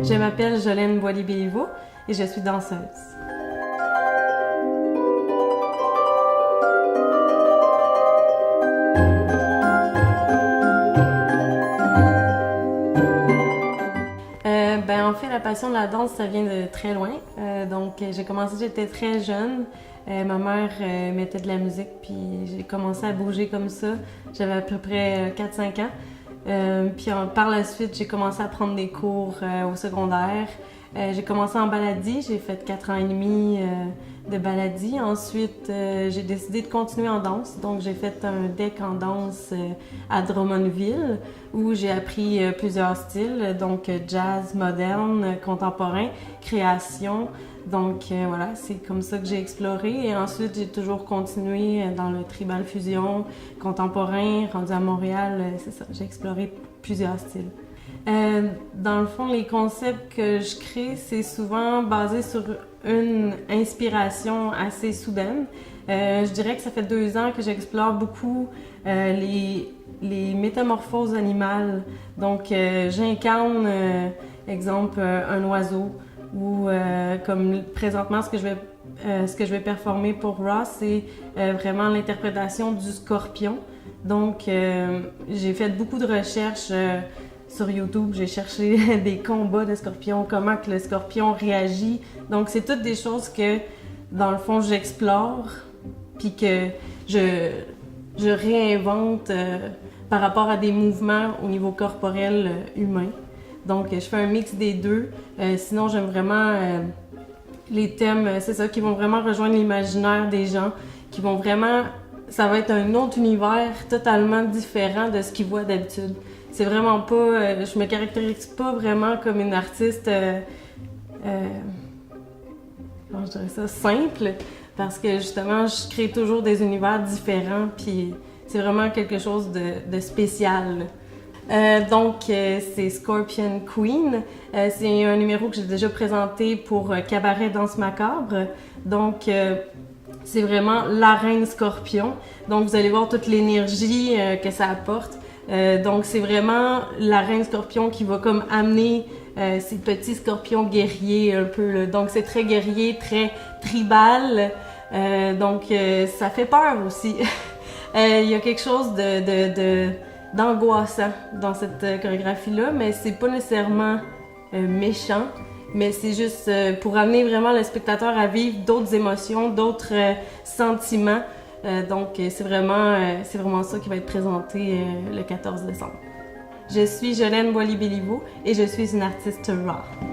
Je m'appelle Jolène Boilly-Béliveau et je suis danseuse. En fait, la passion de la danse, ça vient de très loin. J'ai commencé, j'étais très jeune. Ma mère mettait de la musique, puis j'ai commencé à bouger comme ça. J'avais à peu près 4-5 ans. Par la suite, j'ai commencé à prendre des cours au secondaire. J'ai commencé en baladie, j'ai fait 4 ans et demi de baladie. Ensuite, j'ai décidé de continuer en danse. Donc, j'ai fait un DEC en danse à Drummondville où j'ai appris plusieurs styles, donc jazz, moderne, contemporain, création. Donc voilà, c'est comme ça que j'ai exploré. Et ensuite, j'ai toujours continué dans le tribal fusion, contemporain, rendu à Montréal, c'est ça, j'ai exploré plusieurs styles. Dans le fond, les concepts que je crée, c'est souvent basé sur une inspiration assez soudaine. Je dirais que ça fait 2 ans que j'explore beaucoup les métamorphoses animales. Donc, j'incarne, exemple, un oiseau ou comme présentement, ce que je vais performer pour Raw, c'est vraiment l'interprétation du scorpion. Donc, j'ai fait beaucoup de recherches sur YouTube, j'ai cherché des combats de scorpions, comment que le scorpion réagit. Donc, c'est toutes des choses que, dans le fond, j'explore, puis que je réinvente par rapport à des mouvements au niveau corporel humain. Donc, je fais un mix des deux. Sinon, j'aime vraiment les thèmes, c'est ça, qui vont vraiment rejoindre l'imaginaire des gens, qui vont vraiment... Ça va être un autre univers totalement différent de ce qu'ils voient d'habitude. C'est vraiment pas... je me caractérise pas vraiment comme une artiste... comment je dirais ça? Simple, parce que justement, je crée toujours des univers différents, puis c'est vraiment quelque chose de spécial. C'est Scorpion Queen. C'est un numéro que j'ai déjà présenté pour Cabaret Danse Macabre. Donc, c'est vraiment la reine scorpion. Donc, vous allez voir toute l'énergie que ça apporte. Donc, c'est vraiment la reine scorpion qui va comme amener ces petits scorpions guerriers un peu. Là. Donc, c'est très guerrier, très tribal. Ça fait peur aussi. Il y a quelque chose d'angoissant dans cette chorégraphie-là, mais c'est pas nécessairement méchant, mais c'est juste pour amener vraiment le spectateur à vivre d'autres émotions, d'autres sentiments. C'est vraiment ça qui va être présenté le 14 décembre. Je suis Jolène Boilly-Béliveau et je suis une artiste raw.